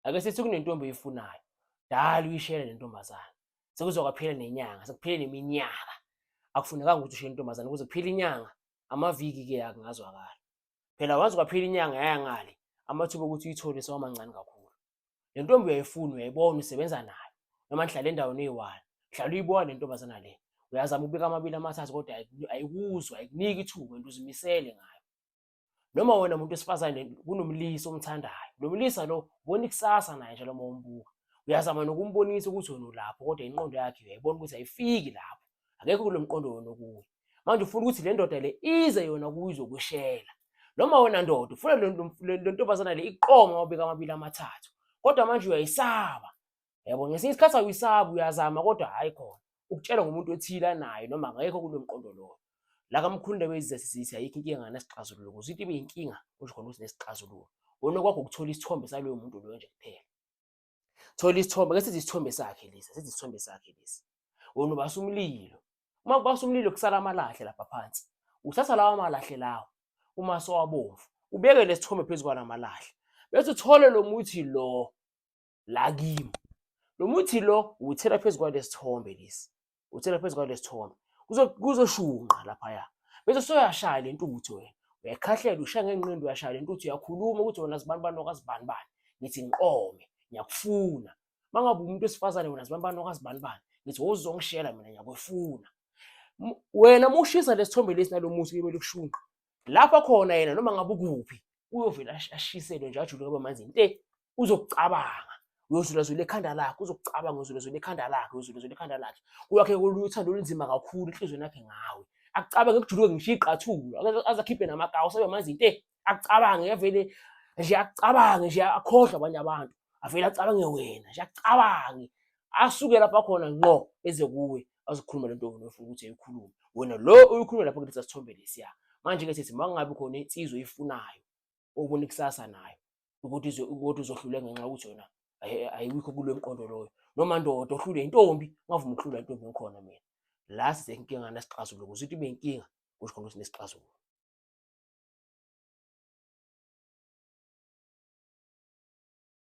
ake sithi kunentombi oyifunayo dala uyishayela lentombazana sekuzokwaphela nenyanga sekuphele neminyaka akufunekanga ukuthi ushiye intombazana ukuze kuphile inyanga amaviki ke akungazwakala phela wazi kwaphela inyanga yayangale amathuba ukuthi uyithole sewamancane kakhulu le ntombi uyayifuna uyayibona usebenza nayo noma nihlala endaweni eyiwani hlala uyibona le ntombazana le uyazama ukubeka amabili amathathu kodwa ayikuzwa ayikuniki ithuba into uzimisele ngayo noma wena umuntu wesifazane kunomlisi omthandayo lo mlisa lo ubona ikusasa naye njalo uma umbuka uyazama nokumbonisa ukuthi wena ulapho kodwa inqondo yakhe uyayibona ukuthi ayifiki lapho akekho kulomqondo wona kuwe manje ufuna ukuthi le ndoda le ize yona kuyizokushela noma wena ndoda ufuna le ntombazana le iqoma ngobeka amabili amathathu kodwa manje uyayisaba yabo ngesinye isikhathi awuyisaba uyazama kodwa hayi khona ukutshela ngomuntu othila nayo noma akekho kulomqondo lo la kamkhulule wezizasithi ayikho inkinga ngesixazululo ukuze ibe inkinga usho khona ukuthi nesixazululo wona kwakho ukuthola isithombe saloyo muntu loyo nje kuphela thola isithombe ke sithi isithombe sakhe lesi wona ubasa umlilo uma kubasa umlilo kusala amalahle lapha phansi uthatha lawa amalahle lawo uma sowabomvu ubeke lesithombe phezulu kwamalahle bese uthole lo muthi lo la kimi lo muthi lo uthela phezulu kwalesithombe lesi uthela phezulu kwalesithombe kuzoshunqa lapha bese soyashaya lentuthu wena uyakhahlela ushaya ngenqindi uyashaya lentuthu uyakhuluma ukuthi wena zibanibani okazibanibani ngithi ngiqome ngiyakufuna mangabe umuntu wesifazane wena zibanibani okazibanibani ngithi wozongishela mina ngiyakufuna wena mushisa lesithombe lesi nalomuthi kube lokushunqa lapha khona yena noma ngabe ukuphi uyovela ashiselwe nje ajule kube manzi inte uzokucabanga uyozulazula ekhanda lakhe uzokucabanga uzulazula ekhanda lakhe uzulazula ekhanda lakhe uyakhe uthando olunzima kakhulu enhlizweni yakhe ngawe akucabange ekujuluke ngisho iqathulo azakhiphe namagawu sebe manzi inte akucabange yavele nje akucabange nje akhohlwa abanye abantu avele acabange wena nje akucabange asuke lapha khona ngqo eze kuwe azokhuluma lento wena ufuna ukuthi ayikhulume wena lo uyikhuluma lapha kulesi sithombe lesiya manje ke sithi mangabe khona insizwe oyifunayo ubona ikusasa nayo ukuthi uzohlule ngenxa ukuthi yona ayikho kulo mqondo loyo noma ndoda ohlule intombi ngavuma ukuhlula intombi ngikhona mina la size inkinga nesixazululo ukuthi ibe inkinga kusho khona ukuthi nesixazululo